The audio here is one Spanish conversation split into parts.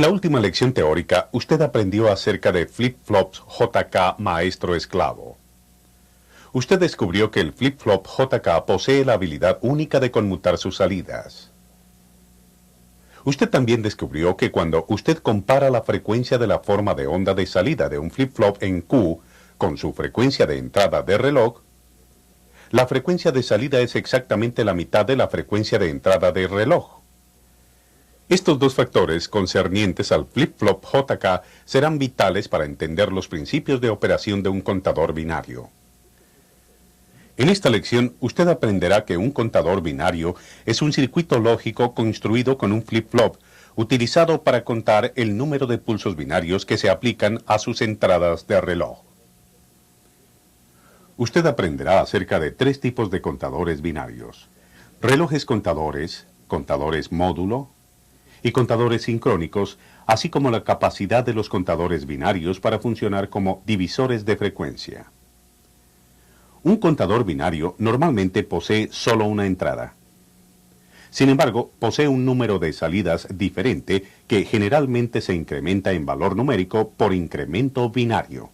En la última lección teórica, usted aprendió acerca de flip-flops JK maestro-esclavo. Usted descubrió que el flip-flop JK posee la habilidad única de conmutar sus salidas. Usted también descubrió que cuando usted compara la frecuencia de la forma de onda de salida de un flip-flop en Q con su frecuencia de entrada de reloj, la frecuencia de salida es exactamente la mitad de la frecuencia de entrada de reloj. Estos dos factores concernientes al flip-flop JK serán vitales para entender los principios de operación de un contador binario. En esta lección, usted aprenderá que un contador binario es un circuito lógico construido con un flip-flop utilizado para contar el número de pulsos binarios que se aplican a sus entradas de reloj. Usted aprenderá acerca de tres tipos de contadores binarios: relojes contadores, contadores módulo y contadores sincrónicos, así como la capacidad de los contadores binarios para funcionar como divisores de frecuencia. Un contador binario normalmente posee solo una entrada. Sin embargo, posee un número de salidas diferente que generalmente se incrementa en valor numérico por incremento binario.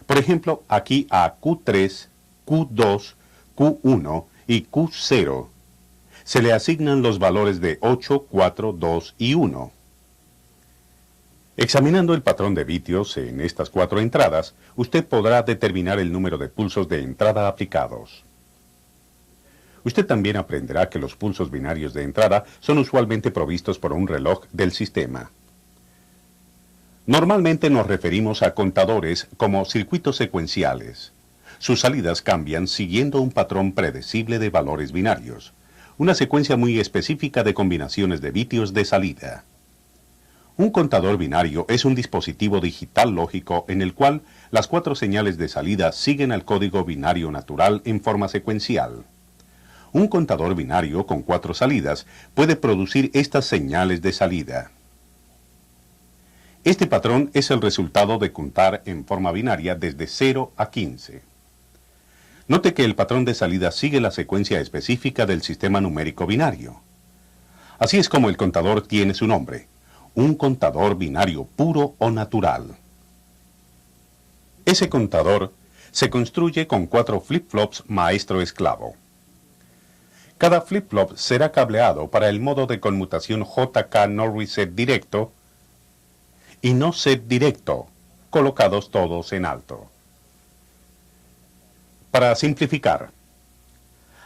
Por ejemplo, aquí a Q3, Q2, Q1 y Q0 se le asignan los valores de 8, 4, 2 y 1. Examinando el patrón de vitios en estas cuatro entradas, usted podrá determinar el número de pulsos de entrada aplicados. Usted también aprenderá que los pulsos binarios de entrada son usualmente provistos por un reloj del sistema. Normalmente nos referimos a contadores como circuitos secuenciales. Sus salidas cambian siguiendo un patrón predecible de valores binarios, una secuencia muy específica de combinaciones de vitios de salida. Un contador binario es un dispositivo digital lógico en el cual las cuatro señales de salida siguen al código binario natural en forma secuencial. Un contador binario con cuatro salidas puede producir estas señales de salida. Este patrón es el resultado de contar en forma binaria desde 0 a 15. Note que el patrón de salida sigue la secuencia específica del sistema numérico binario. Así es como el contador tiene su nombre: un contador binario puro o natural. Ese contador se construye con cuatro flip-flops maestro-esclavo. Cada flip-flop será cableado para el modo de conmutación JK no reset directo y no set directo, colocados todos en alto. Para simplificar,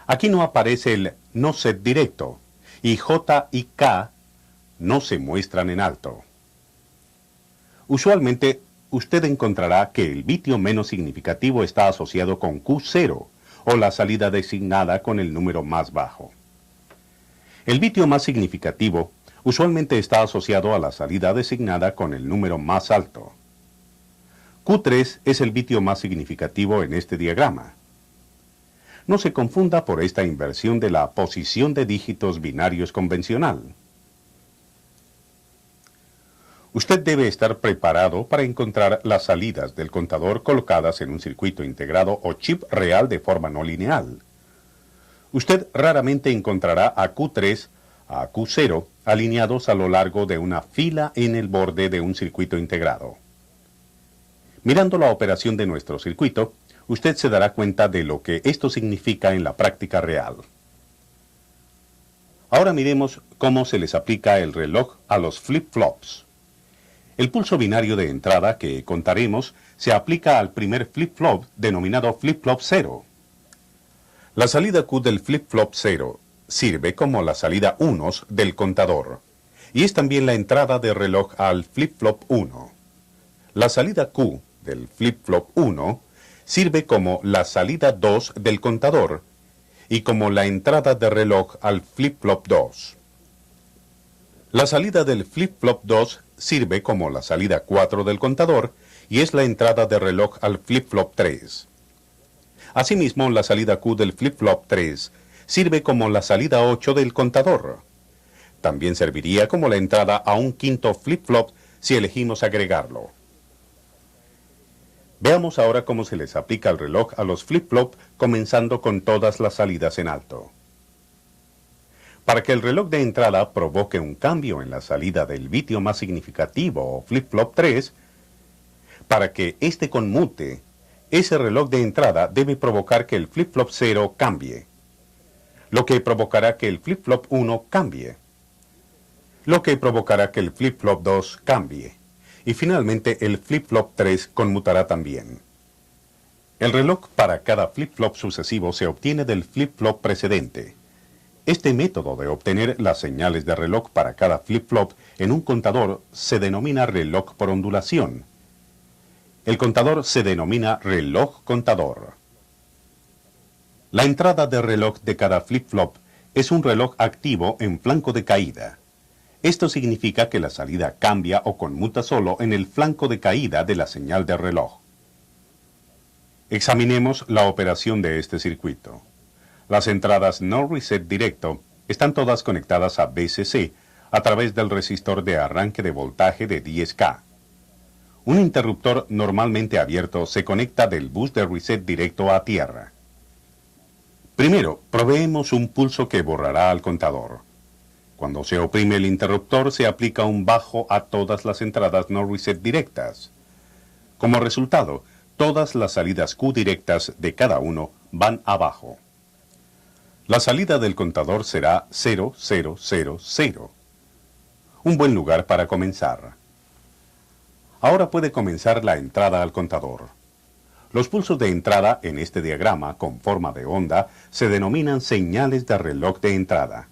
aquí no aparece el no set directo y J y K no se muestran en alto. Usualmente, usted encontrará que el vitio menos significativo está asociado con Q0, o la salida designada con el número más bajo. El vitio más significativo usualmente está asociado a la salida designada con el número más alto. Q3 es el vitio más significativo en este diagrama. No se confunda por esta inversión de la posición de dígitos binarios convencional. Usted debe estar preparado para encontrar las salidas del contador colocadas en un circuito integrado o chip real de forma no lineal. Usted raramente encontrará a Q3 a Q0 alineados a lo largo de una fila en el borde de un circuito integrado. Mirando la operación de nuestro circuito, usted se dará cuenta de lo que esto significa en la práctica real. Ahora miremos cómo se les aplica el reloj a los flip-flops. El pulso binario de entrada que contaremos se aplica al primer flip-flop denominado flip-flop 0. La salida Q del flip-flop 0 sirve como la salida unos del contador y es también la entrada de reloj al flip-flop 1. La salida Q del flip-flop 1 sirve como la salida 2 del contador y como la entrada de reloj al flip-flop 2. La salida del flip-flop 2 sirve como la salida 4 del contador y es la entrada de reloj al flip-flop 3. Asimismo, la salida Q del flip-flop 3 sirve como la salida 8 del contador. También serviría como la entrada a un quinto flip-flop si elegimos agregarlo. Veamos ahora cómo se les aplica el reloj a los flip-flop comenzando con todas las salidas en alto. Para que el reloj de entrada provoque un cambio en la salida del bitio más significativo o flip-flop 3, para que éste conmute, ese reloj de entrada debe provocar que el flip-flop 0 cambie, lo que provocará que el flip-flop 1 cambie, lo que provocará que el flip-flop 2 cambie, y finalmente el flip-flop 3 conmutará también. El reloj para cada flip-flop sucesivo se obtiene del flip-flop precedente. Este método de obtener las señales de reloj para cada flip-flop en un contador se denomina reloj por ondulación. El contador se denomina reloj contador. La entrada de reloj de cada flip-flop es un reloj activo en flanco de caída. Esto significa que la salida cambia o conmuta solo en el flanco de caída de la señal de reloj. Examinemos la operación de este circuito. Las entradas no reset directo están todas conectadas a VCC a través del resistor de arranque de voltaje de 10K. Un interruptor normalmente abierto se conecta del bus de reset directo a tierra. Primero, proveemos un pulso que borrará al contador. Cuando se oprime el interruptor, se aplica un bajo a todas las entradas no reset directas. Como resultado, todas las salidas Q directas de cada uno van abajo. La salida del contador será 0000. Un buen lugar para comenzar. Ahora puede comenzar la entrada al contador. Los pulsos de entrada en este diagrama con forma de onda se denominan señales de reloj de entrada.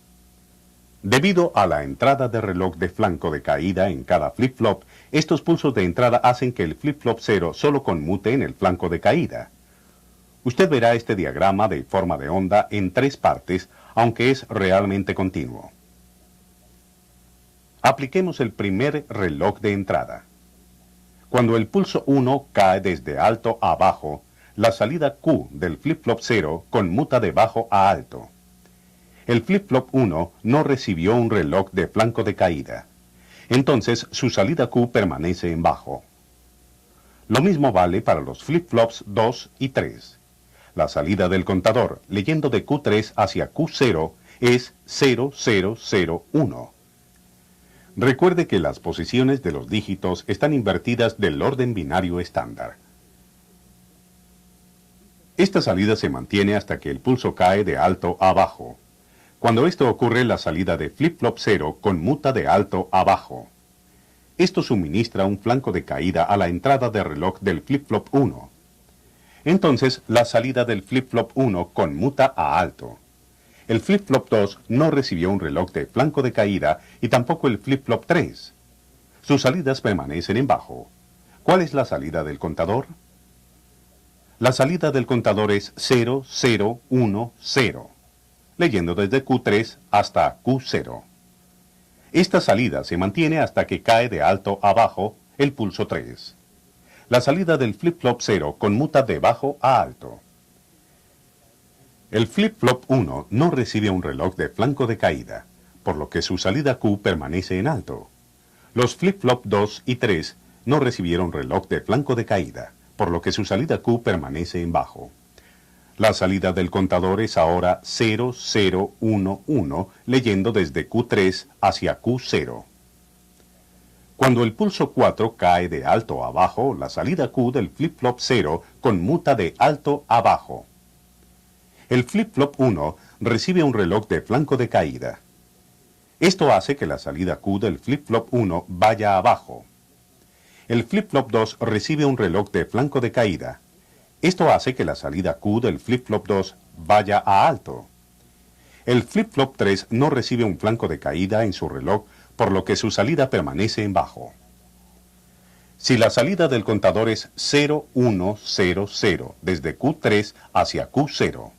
Debido a la entrada de reloj de flanco de caída en cada flip-flop, estos pulsos de entrada hacen que el flip-flop 0 solo conmute en el flanco de caída. Usted verá este diagrama de forma de onda en 3 partes, aunque es realmente continuo. Apliquemos el primer reloj de entrada. Cuando el pulso 1 cae desde alto a bajo, la salida Q del flip-flop 0 conmuta de bajo a alto. El flip-flop 1 no recibió un reloj de flanco de caída. Entonces su salida Q permanece en bajo. Lo mismo vale para los flip-flops 2 y 3. La salida del contador, leyendo de Q3 hacia Q0, es 0001. Recuerde que las posiciones de los dígitos están invertidas del orden binario estándar. Esta salida se mantiene hasta que el pulso cae de alto a bajo. Cuando esto ocurre, la salida de flip-flop 0 conmuta de alto a bajo. Esto suministra un flanco de caída a la entrada de reloj del flip-flop 1. Entonces, la salida del flip-flop 1 conmuta a alto. El flip-flop 2 no recibió un reloj de flanco de caída y tampoco el flip-flop 3. Sus salidas permanecen en bajo. ¿Cuál es la salida del contador? La salida del contador es 0010, leyendo desde Q3 hasta Q0. Esta salida se mantiene hasta que cae de alto a bajo el pulso 3. La salida del flip-flop 0 conmuta de bajo a alto. El flip-flop 1 no recibe un reloj de flanco de caída, por lo que su salida Q permanece en alto. Los flip-flop 2 y 3 no recibieron reloj de flanco de caída, por lo que su salida Q permanece en bajo. La salida del contador es ahora 0011, leyendo desde Q3 hacia Q0. Cuando el pulso 4 cae de alto a bajo, la salida Q del flip-flop 0 conmuta de alto a bajo. El flip-flop 1 recibe un reloj de flanco de caída. Esto hace que la salida Q del flip-flop 1 vaya abajo. El flip-flop 2 recibe un reloj de flanco de caída. Esto hace que la salida Q del flip-flop 2 vaya a alto. El flip-flop 3 no recibe un flanco de caída en su reloj, por lo que su salida permanece en bajo. Si la salida del contador es 0100 desde Q3 hacia Q0.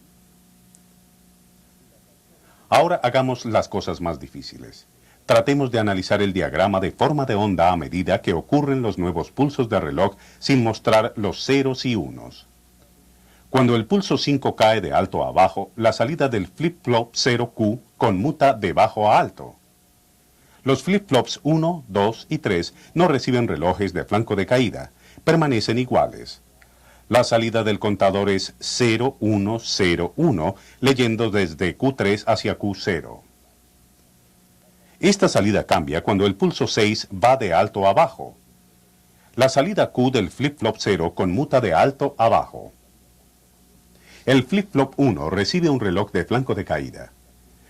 Ahora hagamos las cosas más difíciles. Tratemos de analizar el diagrama de forma de onda a medida que ocurren los nuevos pulsos de reloj sin mostrar los ceros y unos. Cuando el pulso 5 cae de alto a bajo, la salida del flip-flop 0Q conmuta de bajo a alto. Los flip-flops 1, 2 y 3 no reciben relojes de flanco de caída, permanecen iguales. La salida del contador es 0101, leyendo desde Q3 hacia Q0. Esta salida cambia cuando el pulso 6 va de alto a bajo. La salida Q del flip-flop 0 conmuta de alto a bajo. El flip-flop 1 recibe un reloj de flanco de caída.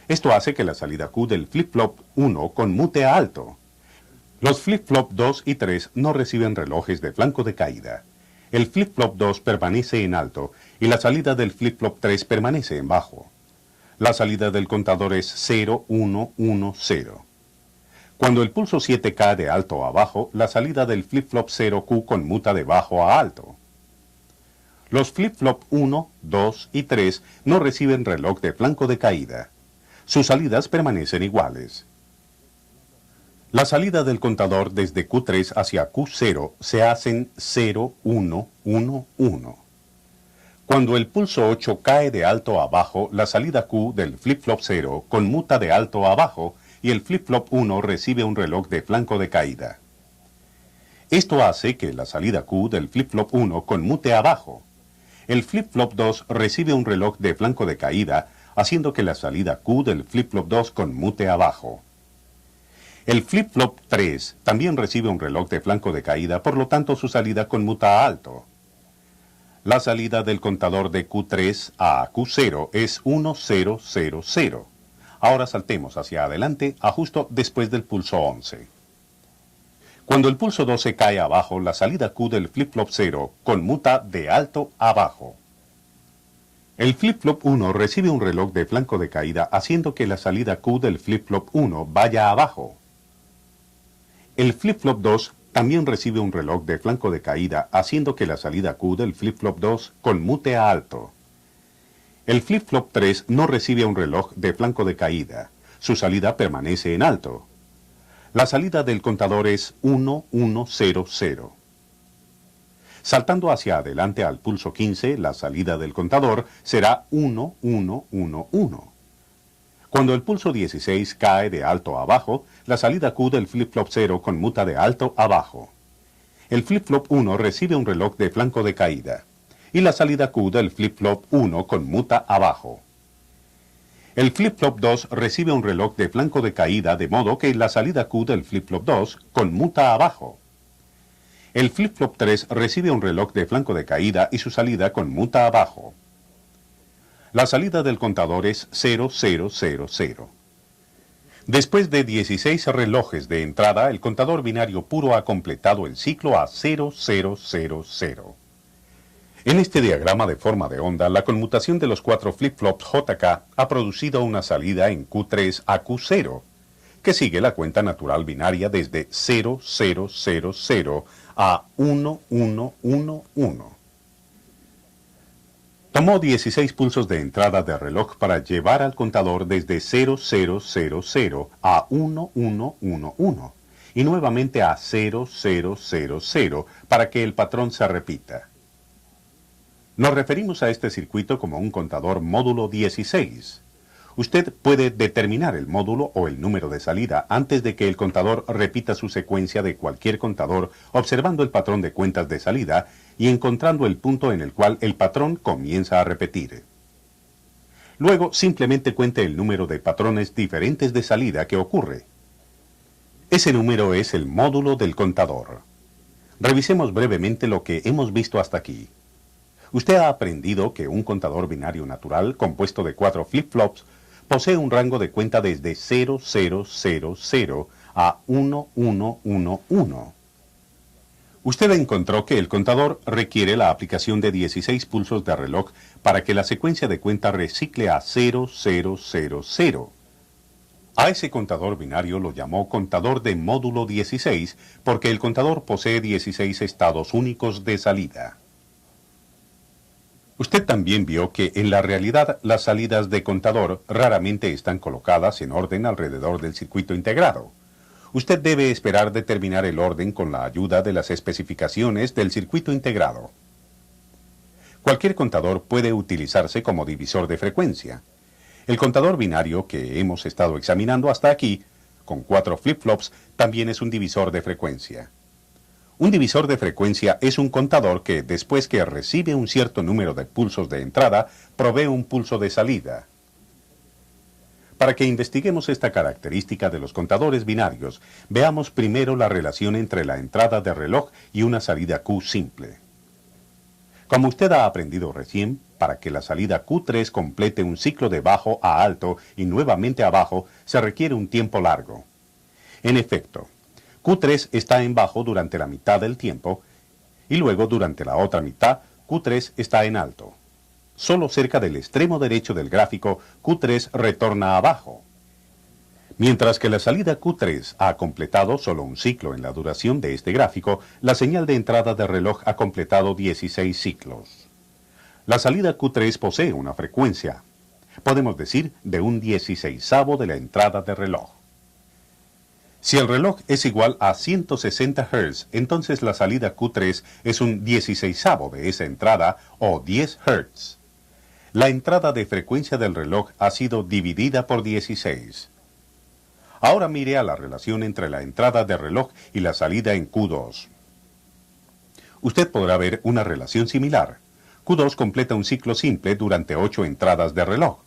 Esto hace que la salida Q del flip-flop 1 conmute a alto. Los flip-flop 2 y 3 no reciben relojes de flanco de caída. El flip-flop 2 permanece en alto y la salida del flip-flop 3 permanece en bajo. La salida del contador es 0, 1, 1, 0. Cuando el pulso 7 cae de alto a bajo, la salida del flip-flop 0Q conmuta de bajo a alto. Los flip-flop 1, 2 y 3 no reciben reloj de flanco de caída. Sus salidas permanecen iguales. La salida del contador desde Q3 hacia Q0 se hacen 0, 1, 1, 1. Cuando el pulso 8 cae de alto a bajo, la salida Q del flip-flop 0 conmuta de alto a bajo y el flip-flop 1 recibe un reloj de flanco de caída. Esto hace que la salida Q del flip-flop 1 conmute a bajo. El flip-flop 2 recibe un reloj de flanco de caída, haciendo que la salida Q del flip-flop 2 conmute a bajo. El flip-flop 3 también recibe un reloj de flanco de caída, por lo tanto su salida conmuta a alto. La salida del contador de Q3 a Q0 es 1, 0, 0, 0. Ahora saltemos hacia adelante a justo después del pulso 11. Cuando el pulso 12 cae abajo, la salida Q del flip-flop 0 conmuta de alto a bajo. El flip-flop 1 recibe un reloj de flanco de caída, haciendo que la salida Q del flip-flop 1 vaya abajo. El flip-flop 2 también recibe un reloj de flanco de caída, haciendo que la salida Q del flip-flop 2 conmute a alto. El flip-flop 3 no recibe un reloj de flanco de caída. Su salida permanece en alto. La salida del contador es 1, 1, 0, 0. Saltando hacia adelante al pulso 15, la salida del contador será 1, 1, 1, 1. Cuando el pulso 16 cae de alto a bajo, la salida Q del flip-flop 0 conmuta de alto a bajo. El flip-flop 1 recibe un reloj de flanco de caída, y la salida Q del flip-flop 1 conmuta abajo. El flip-flop 2 recibe un reloj de flanco de caída, de modo que la salida Q del flip-flop 2 conmuta abajo. El flip-flop 3 recibe un reloj de flanco de caída y su salida conmuta abajo. La salida del contador es 0, 0, 0, 0. Después de 16 relojes de entrada, el contador binario puro ha completado el ciclo a 0, 0, 0, 0. En este diagrama de forma de onda, la conmutación de los 4 flip-flops JK ha producido una salida en Q3 a Q0, que sigue la cuenta natural binaria desde 0, 0, 0, 0 a 1, 1, 1, 1. Tomó 16 pulsos de entrada de reloj para llevar al contador desde 0, 0, 0, 0 a 1, 1, 1, 1 y nuevamente a 0, 0, 0, 0 para que el patrón se repita. Nos referimos a este circuito como un contador módulo 16. Usted puede determinar el módulo o el número de salida antes de que el contador repita su secuencia de cualquier contador, observando el patrón de cuentas de salida y encontrando el punto en el cual el patrón comienza a repetir. Luego simplemente cuente el número de patrones diferentes de salida que ocurre. Ese número es el módulo del contador. Revisemos brevemente lo que hemos visto hasta aquí. Usted ha aprendido que un contador binario natural compuesto de 4 flip-flops posee un rango de cuenta desde 0, 0, 0, 0 a 1, 1, 1, 1. Usted encontró que el contador requiere la aplicación de 16 pulsos de reloj para que la secuencia de cuenta recicle a 0, 0, 0, 0. A ese contador binario lo llamó contador de módulo 16 porque el contador posee 16 estados únicos de salida. Usted también vio que en la realidad las salidas de contador raramente están colocadas en orden alrededor del circuito integrado. Usted debe esperar determinar el orden con la ayuda de las especificaciones del circuito integrado. Cualquier contador puede utilizarse como divisor de frecuencia. El contador binario que hemos estado examinando hasta aquí, con 4 flip-flops, también es un divisor de frecuencia. Un divisor de frecuencia es un contador que, después que recibe un cierto número de pulsos de entrada, provee un pulso de salida. Para que investiguemos esta característica de los contadores binarios, veamos primero la relación entre la entrada de reloj y una salida Q simple. Como usted ha aprendido recién, para que la salida Q3 complete un ciclo de bajo a alto y nuevamente a bajo, se requiere un tiempo largo. En efecto, Q3 está en bajo durante la mitad del tiempo y luego durante la otra mitad, Q3 está en alto. Solo cerca del extremo derecho del gráfico, Q3 retorna abajo. Mientras que la salida Q3 ha completado solo un ciclo en la duración de este gráfico, la señal de entrada de reloj ha completado 16 ciclos. La salida Q3 posee una frecuencia, podemos decir, de un 16avo de la entrada de reloj. Si el reloj es igual a 160 Hz, entonces la salida Q3 es un 16avo de esa entrada, o 10 Hz. La entrada de frecuencia del reloj ha sido dividida por 16. Ahora mire a la relación entre la entrada de reloj y la salida en Q2. Usted podrá ver una relación similar. Q2 completa un ciclo simple durante 8 entradas de reloj.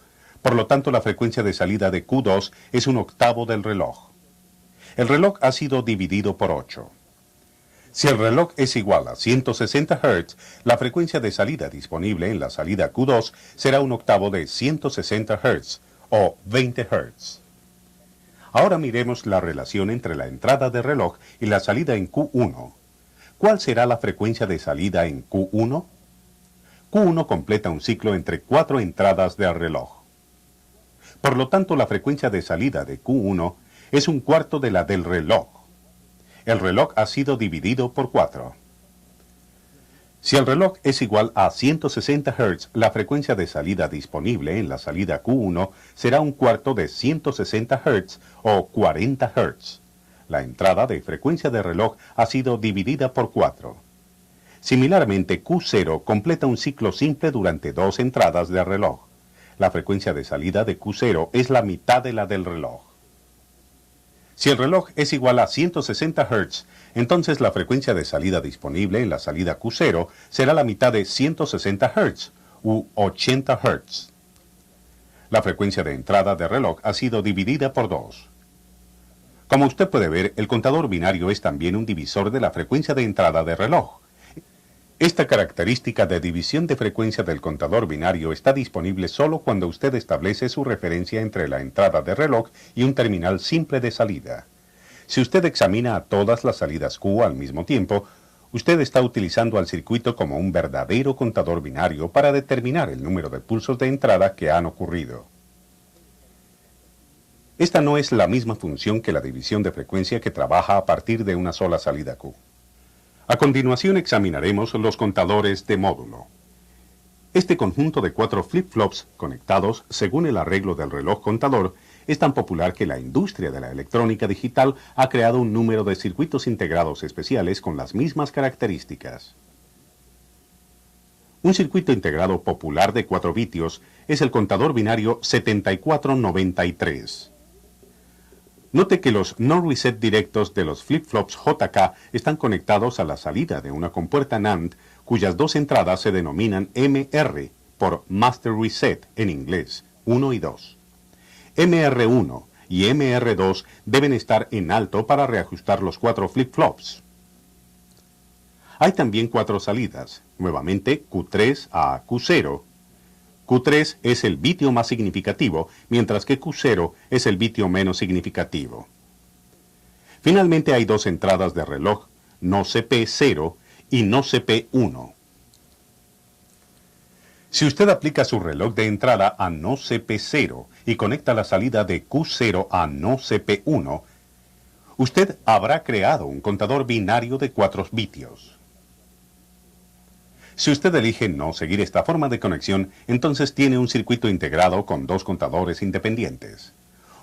Por lo tanto, la frecuencia de salida de Q2 es un octavo del reloj. El reloj ha sido dividido por 8. Si el reloj es igual a 160 Hz, la frecuencia de salida disponible en la salida Q2 será un octavo de 160 Hz, o 20 Hz. Ahora miremos la relación entre la entrada de reloj y la salida en Q1. ¿Cuál será la frecuencia de salida en Q1? Q1 completa un ciclo entre 4 entradas del reloj. Por lo tanto, la frecuencia de salida de Q1 es un cuarto de la del reloj. El reloj ha sido dividido por 4. Si el reloj es igual a 160 Hz, la frecuencia de salida disponible en la salida Q1 será un cuarto de 160 Hz o 40 Hz. La entrada de frecuencia de reloj ha sido dividida por 4. Similarmente, Q0 completa un ciclo simple durante 2 entradas de reloj. La frecuencia de salida de Q0 es la mitad de la del reloj. Si el reloj es igual a 160 Hz, entonces la frecuencia de salida disponible en la salida Q0 será la mitad de 160 Hz, u 80 Hz. La frecuencia de entrada de reloj ha sido dividida por 2. Como usted puede ver, el contador binario es también un divisor de la frecuencia de entrada de reloj. Esta característica de división de frecuencia del contador binario está disponible solo cuando usted establece su referencia entre la entrada de reloj y un terminal simple de salida. Si usted examina a todas las salidas Q al mismo tiempo, usted está utilizando al circuito como un verdadero contador binario para determinar el número de pulsos de entrada que han ocurrido. Esta no es la misma función que la división de frecuencia que trabaja a partir de una sola salida Q. A continuación examinaremos los contadores de módulo. Este conjunto de 4 flip-flops conectados según el arreglo del reloj contador es tan popular que la industria de la electrónica digital ha creado un número de circuitos integrados especiales con las mismas características. Un circuito integrado popular de 4 vitios es el contador binario 7493. Note que los no reset directos de los flip-flops JK están conectados a la salida de una compuerta NAND cuyas dos entradas se denominan MR por Master Reset en inglés, 1 y 2. MR1 y MR2 deben estar en alto para reajustar los 4 flip-flops. Hay también 4 salidas, nuevamente Q3 a Q0. Q3 es el bitio más significativo, mientras que Q0 es el bitio menos significativo. Finalmente hay 2 entradas de reloj, no CP0 y no CP1. Si usted aplica su reloj de entrada a no CP0 y conecta la salida de Q0 a no CP1, usted habrá creado un contador binario de 4 vitios. Si usted elige no seguir esta forma de conexión, entonces tiene un circuito integrado con 2 contadores independientes.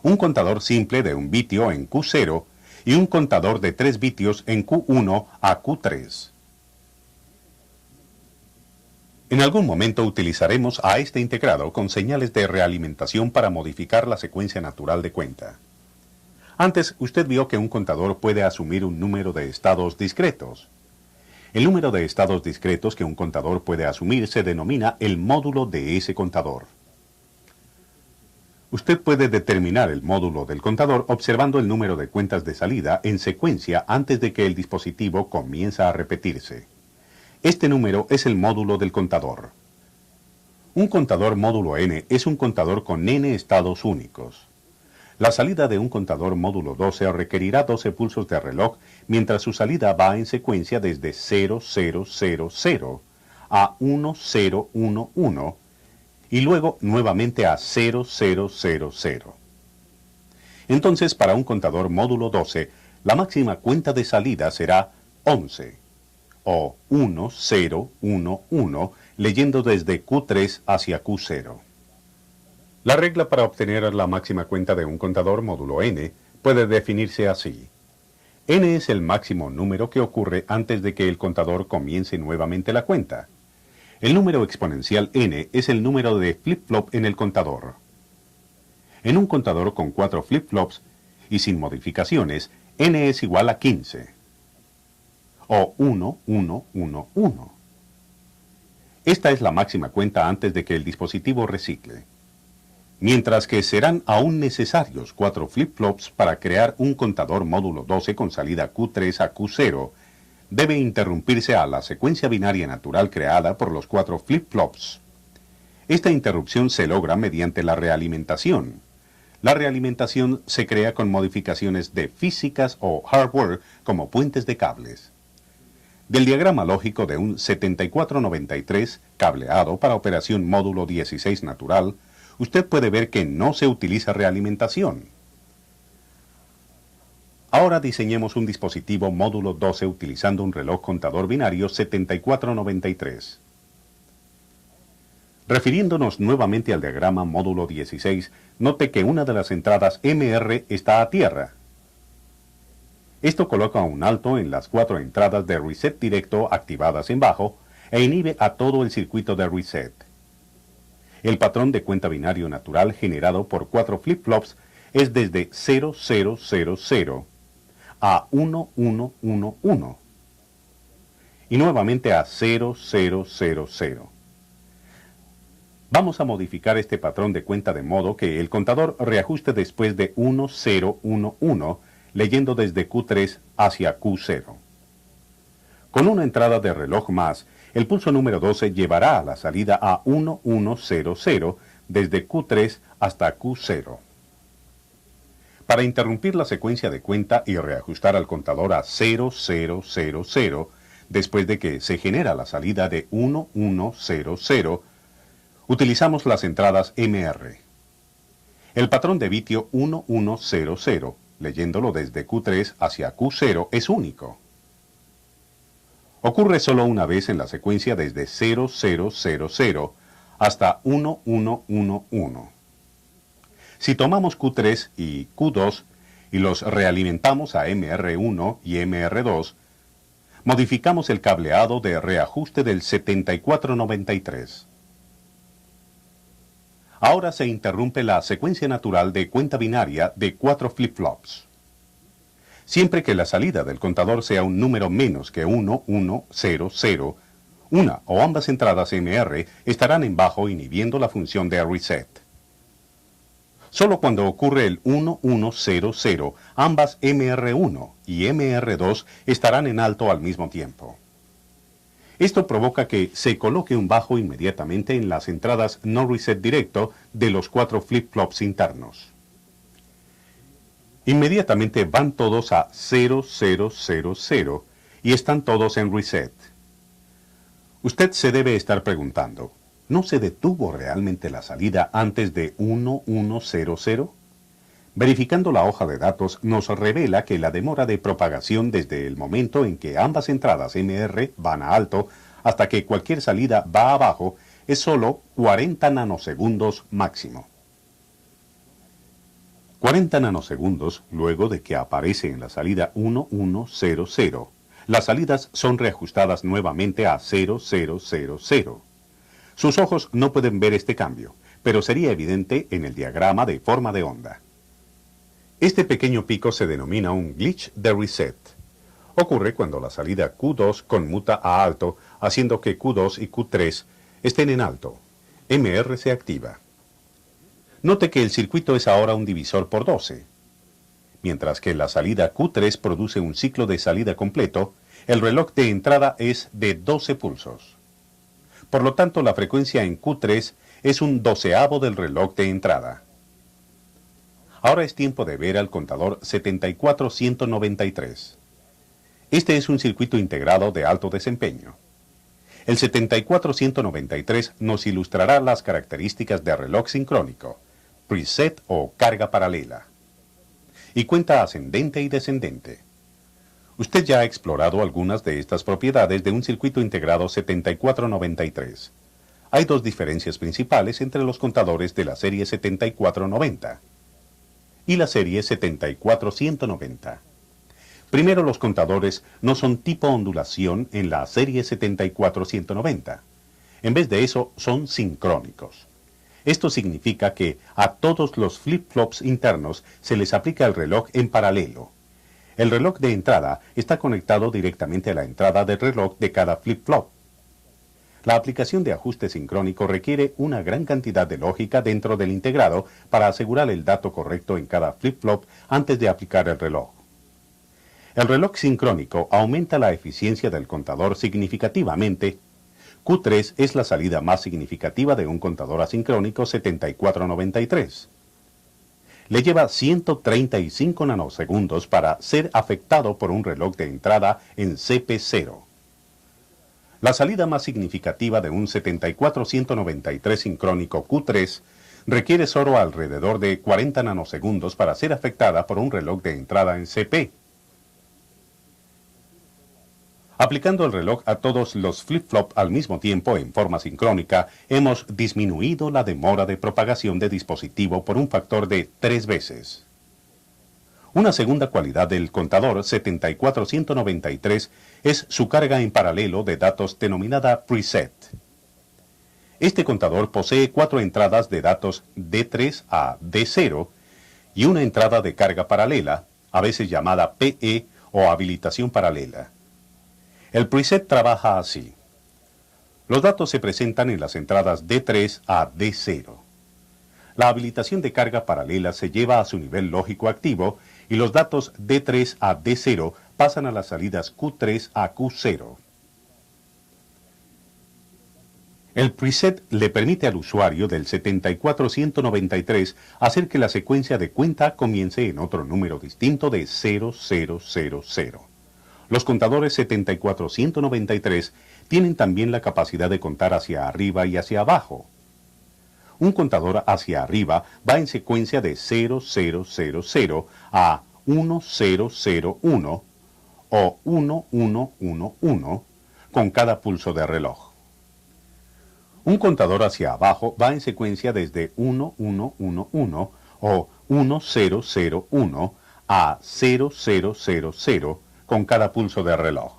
Un contador simple de un bitio en Q0 y un contador de 3 vitios en Q1 a Q3. En algún momento utilizaremos a este integrado con señales de realimentación para modificar la secuencia natural de cuenta. Antes, usted vio que un contador puede asumir un número de estados discretos. El número de estados discretos que un contador puede asumir se denomina el módulo de ese contador. Usted puede determinar el módulo del contador observando el número de cuentas de salida en secuencia antes de que el dispositivo comience a repetirse. Este número es el módulo del contador. Un contador módulo n es un contador con n estados únicos. La salida de un contador módulo 12 requerirá 12 pulsos de reloj, mientras su salida va en secuencia desde 0000 a 1011 y luego nuevamente a 0000. Entonces, para un contador módulo 12, la máxima cuenta de salida será 11, o 1011, leyendo desde Q3 hacia Q0. La regla para obtener la máxima cuenta de un contador módulo n puede definirse así. N es el máximo número que ocurre antes de que el contador comience nuevamente la cuenta. El número exponencial n es el número de flip-flop en el contador. En un contador con 4 flip-flops y sin modificaciones, n es igual a 15, o 1111. Esta es la máxima cuenta antes de que el dispositivo recicle. Mientras que serán aún necesarios 4 flip-flops para crear un contador módulo 12 con salida Q3 a Q0, debe interrumpirse a la secuencia binaria natural creada por los 4 flip-flops. Esta interrupción se logra mediante la realimentación. La realimentación se crea con modificaciones de físicas o hardware como puentes de cables. Del diagrama lógico de un 7493 cableado para operación módulo 16 natural, usted puede ver que no se utiliza realimentación. Ahora diseñemos un dispositivo módulo 12 utilizando un reloj contador binario 7493. Refiriéndonos nuevamente al diagrama módulo 16, note que una de las entradas MR está a tierra. Esto coloca un alto en las 4 entradas de reset directo activadas en bajo e inhibe a todo el circuito de reset. El patrón de cuenta binario natural generado por 4 flip-flops es desde 0000 a 1111 y nuevamente a 0000. Vamos a modificar este patrón de cuenta de modo que el contador reajuste después de 1011, leyendo desde Q3 hacia Q0. Con una entrada de reloj más, el pulso número 12 llevará a la salida a 1100 desde Q3 hasta Q0. Para interrumpir la secuencia de cuenta y reajustar al contador a 0000, después de que se genera la salida de 1100, utilizamos las entradas MR. El patrón de bitio 1100, leyéndolo desde Q3 hacia Q0, es único. Ocurre solo una vez en la secuencia desde 0000 hasta 1111. Si tomamos Q3 y Q2 y los realimentamos a MR1 y MR2, modificamos el cableado de reajuste del 7493. Ahora se interrumpe la secuencia natural de cuenta binaria de 4 flip-flops. Siempre que la salida del contador sea un número menos que 1100, una o ambas entradas MR estarán en bajo inhibiendo la función de reset. Solo cuando ocurre el 1100, ambas MR1 y MR2 estarán en alto al mismo tiempo. Esto provoca que se coloque un bajo inmediatamente en las entradas no reset directo de los 4 flip-flops internos. Inmediatamente van todos a 0000 y están todos en reset. Usted se debe estar preguntando, ¿no se detuvo realmente la salida antes de 1100? Verificando la hoja de datos nos revela que la demora de propagación desde el momento en que ambas entradas MR van a alto hasta que cualquier salida va a bajo es solo 40 nanosegundos máximo. 40 nanosegundos luego de que aparece en la salida 1100. Las salidas son reajustadas nuevamente a 0000. Sus ojos no pueden ver este cambio, pero sería evidente en el diagrama de forma de onda. Este pequeño pico se denomina un glitch de reset. Ocurre cuando la salida Q2 conmuta a alto, haciendo que Q2 y Q3 estén en alto. MR se activa. Note que el circuito es ahora un divisor por 12. Mientras que la salida Q3 produce un ciclo de salida completo, el reloj de entrada es de 12 pulsos. Por lo tanto, la frecuencia en Q3 es un doceavo del reloj de entrada. Ahora es tiempo de ver al contador 74193. Este es un circuito integrado de alto desempeño. El 74193 nos ilustrará las características de reloj sincrónico, preset o carga paralela, y cuenta ascendente y descendente. Usted ya ha explorado algunas de estas propiedades de un circuito integrado 7493. Hay dos diferencias principales entre los contadores de la serie 7490 y la serie 74190. Primero, los contadores no son tipo ondulación en la serie 74190. En vez de eso, son sincrónicos. Esto significa que a todos los flip-flops internos se les aplica el reloj en paralelo. El reloj de entrada está conectado directamente a la entrada del reloj de cada flip-flop. La aplicación de ajuste sincrónico requiere una gran cantidad de lógica dentro del integrado para asegurar el dato correcto en cada flip-flop antes de aplicar el reloj. El reloj sincrónico aumenta la eficiencia del contador significativamente. Q3 es la salida más significativa de un contador asincrónico 7493. Le lleva 135 nanosegundos para ser afectado por un reloj de entrada en CP0. La salida más significativa de un 74193 sincrónico Q3 requiere solo alrededor de 40 nanosegundos para ser afectada por un reloj de entrada en CP. Aplicando el reloj a todos los flip-flop al mismo tiempo en forma sincrónica, hemos disminuido la demora de propagación de dispositivo por un factor de 3 veces. Una segunda cualidad del contador 7493 es su carga en paralelo de datos denominada preset. Este contador posee 4 entradas de datos D3 a D0 y una entrada de carga paralela, a veces llamada PE o habilitación paralela. El preset trabaja así. Los datos se presentan en las entradas D3 a D0. La habilitación de carga paralela se lleva a su nivel lógico activo y los datos D3 a D0 pasan a las salidas Q3 a Q0. El preset le permite al usuario del 74193 hacer que la secuencia de cuenta comience en otro número distinto de 0000. Los contadores 74193 tienen también la capacidad de contar hacia arriba y hacia abajo. Un contador hacia arriba va en secuencia de 0000 a 1001 o 1111 con cada pulso de reloj. Un contador hacia abajo va en secuencia desde 1111 o 1001 a 0000 con cada pulso de reloj.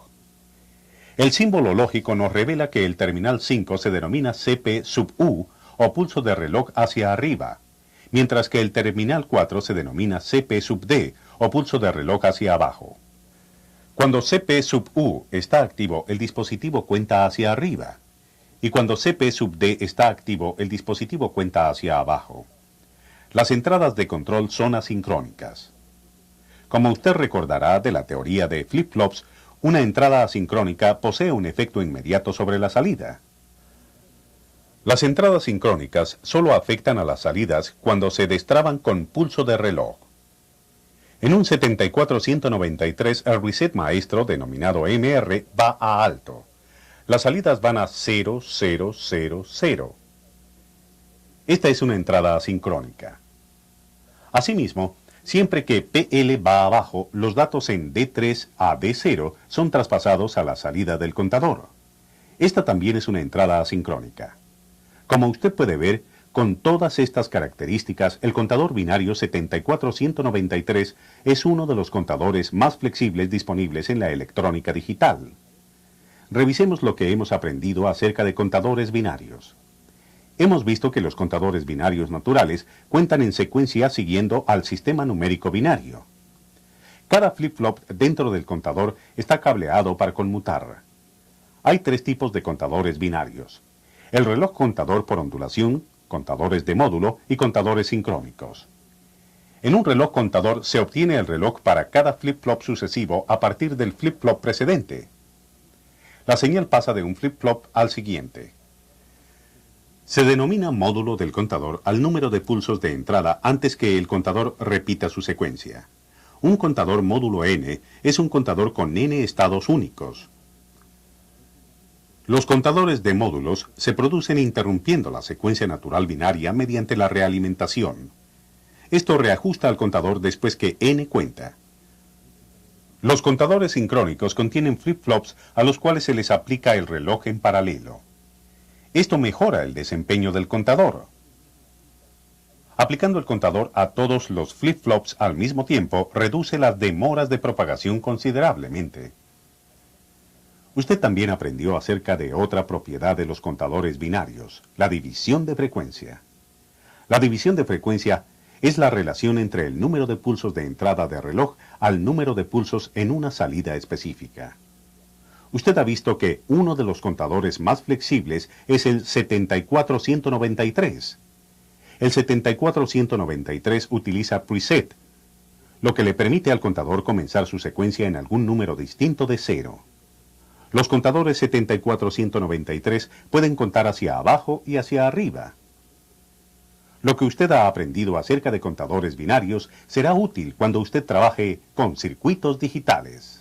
El símbolo lógico nos revela que el terminal 5 se denomina CP sub U o pulso de reloj hacia arriba, mientras que el terminal 4 se denomina CP sub D o pulso de reloj hacia abajo. Cuando CP sub U está activo, el dispositivo cuenta hacia arriba, y cuando CP sub D está activo, el dispositivo cuenta hacia abajo. Las entradas de control son asincrónicas. Como usted recordará de la teoría de flip-flops, una entrada asincrónica posee un efecto inmediato sobre la salida. Las entradas sincrónicas solo afectan a las salidas cuando se destraban con pulso de reloj. En un 74193, el reset maestro, denominado MR, va a alto. Las salidas van a 0000. Esta es una entrada asincrónica. Asimismo, siempre que PL va abajo, los datos en D3 a D0 son traspasados a la salida del contador. Esta también es una entrada asincrónica. Como usted puede ver, con todas estas características, el contador binario 74193 es uno de los contadores más flexibles disponibles en la electrónica digital. Revisemos lo que hemos aprendido acerca de contadores binarios. Hemos visto que los contadores binarios naturales cuentan en secuencia siguiendo al sistema numérico binario. Cada flip-flop dentro del contador está cableado para conmutar. Hay 3 tipos de contadores binarios: el reloj contador por ondulación, contadores de módulo y contadores sincrónicos. En un reloj contador se obtiene el reloj para cada flip-flop sucesivo a partir del flip-flop precedente. La señal pasa de un flip-flop al siguiente. Se denomina módulo del contador al número de pulsos de entrada antes que el contador repita su secuencia. Un contador módulo n es un contador con n estados únicos. Los contadores de módulos se producen interrumpiendo la secuencia natural binaria mediante la realimentación. Esto reajusta al contador después que n cuenta. Los contadores sincrónicos contienen flip-flops a los cuales se les aplica el reloj en paralelo. Esto mejora el desempeño del contador. Aplicando el contador a todos los flip-flops al mismo tiempo reduce las demoras de propagación considerablemente. Usted también aprendió acerca de otra propiedad de los contadores binarios, la división de frecuencia. La división de frecuencia es la relación entre el número de pulsos de entrada de reloj al número de pulsos en una salida específica. Usted ha visto que uno de los contadores más flexibles es el 74193. El 74193 utiliza preset, lo que le permite al contador comenzar su secuencia en algún número distinto de 0. Los contadores 74193 pueden contar hacia abajo y hacia arriba. Lo que usted ha aprendido acerca de contadores binarios será útil cuando usted trabaje con circuitos digitales.